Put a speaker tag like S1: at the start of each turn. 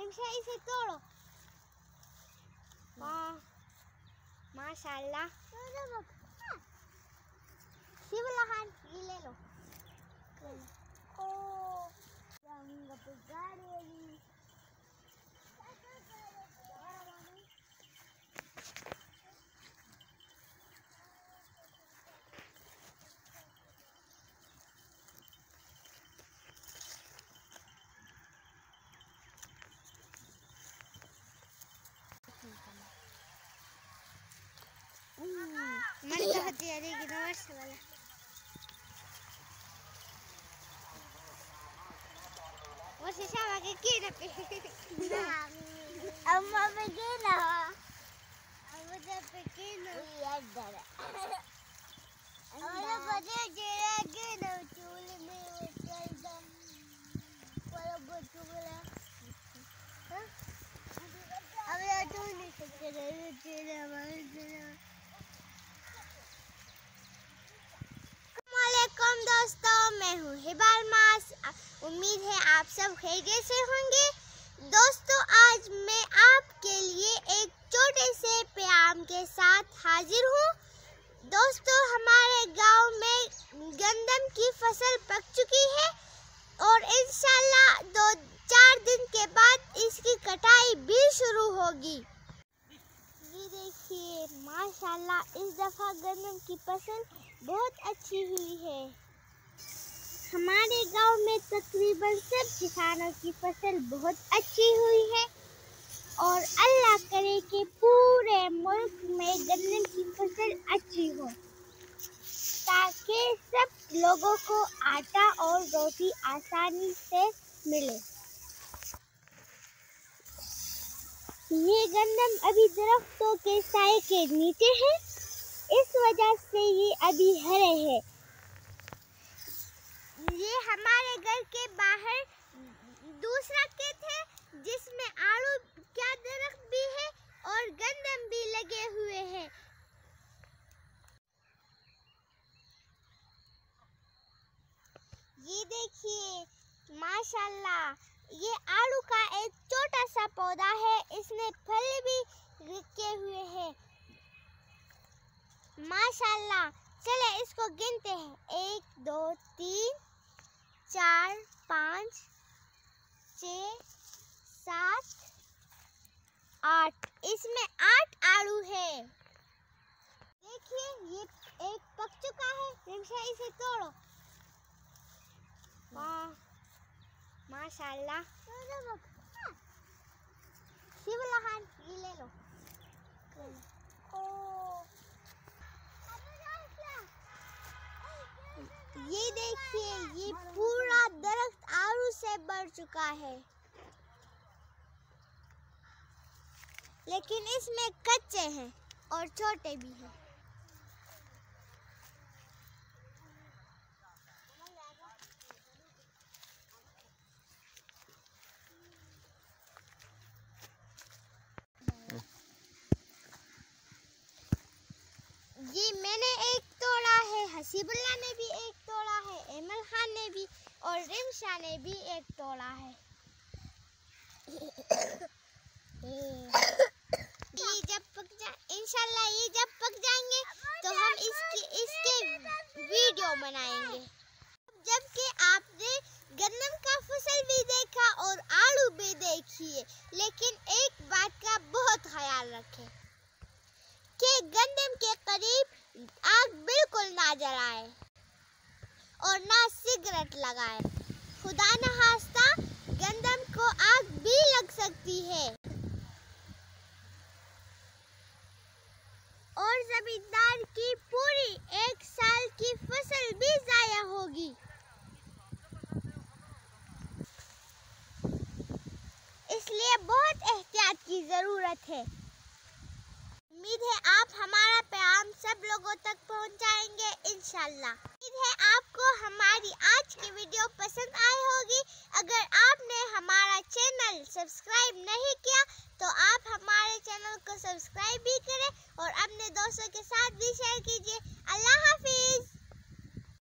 S1: रिमशा इसे तोड़ो। वाह माशाल्लाह। शिवलहान ये ले लो। ओ मन तो होती है लेकिन वर्ष वाला वो शामा के कीड़ा पे अम्मा पे कीड़ा अम्मा पे कीड़ा यार डरा और बजे जेरा कीड़ा चूल्हे में चल दम पर बच्चों वाला अब यार तू नहीं सकते रे तेरा वाला। दोस्तों मैं हूँ हिबाल मास। उम्मीद है आप सब खैरियत से होंगे। दोस्तों आज मैं आपके लिए एक छोटे से प्याम के साथ हाजिर हूँ। दोस्तों हमारे गांव में गंदम की फसल पक चुकी है और इंशाल्लाह 2-4 दिन के बाद इसकी कटाई भी शुरू होगी। ये देखिए माशाल्लाह इस दफा गंदम की फसल बहुत अच्छी हुई है। हमारे गांव में तकरीबन सब किसानों की फसल बहुत अच्छी हुई है और अल्लाह करे कि पूरे मुल्क में गन्ने की फसल अच्छी हो ताकि सब लोगों को आटा और रोटी आसानी से मिले। ये गंदम अभी दरख्तों के साए के नीचे है, इस वजह से ये अभी हरे हैं। ये हमारे घर के बाहर दूसरा खेत है जिसमें आड़ू का दरख्त भी है और गंदम भी लगे हुए हैं। ये देखिए माशाल्लाह ये आड़ू का एक छोटा सा पौधा है, इसमें फल भी रखे हुए हैं माशाल्लाह। चले इसको गिनते हैं 1 2 3 4 5 6 7 8। इसमें 8 आड़ू है। देखिए ये एक पक चुका है। रिमशा इसे तोड़ो। वाह माशाल्लाह। शिवलहान ये ले लो। ये देखिए ये पूरा दरख्त आड़ू से भर चुका है, लेकिन इसमें कच्चे हैं और छोटे भी हैं। ये मैंने एक तोड़ा है, हसीबुल्ला ने भी एक तोड़ा है, एमल खान ने भी और रिमशा ने भी एक तोड़ा है। ये जब पक जाए इंशाल्लाह, ये जब पक जाएंगे तो हम इसके वीडियो बनाएंगे। जबकि आपने गन्नम का फसल भी देखा और आलू भी देखिए, लेकिन एक बात का बहुत ख्याल रखें कि गंदम के करीब आग बिल्कुल ना जलाए और ना सिगरेट लगाए। खुदा न खास्ता गंदम को आग भी लग सकती है और जमींदार की पूरी 1 साल की फसल भी जाया होगी। इसलिए बहुत एहतियात की जरूरत है। उम्मीद है आप हमारा पैगाम सब लोगों तक पहुंचाएंगे इंशाल्लाह। उम्मीद है आप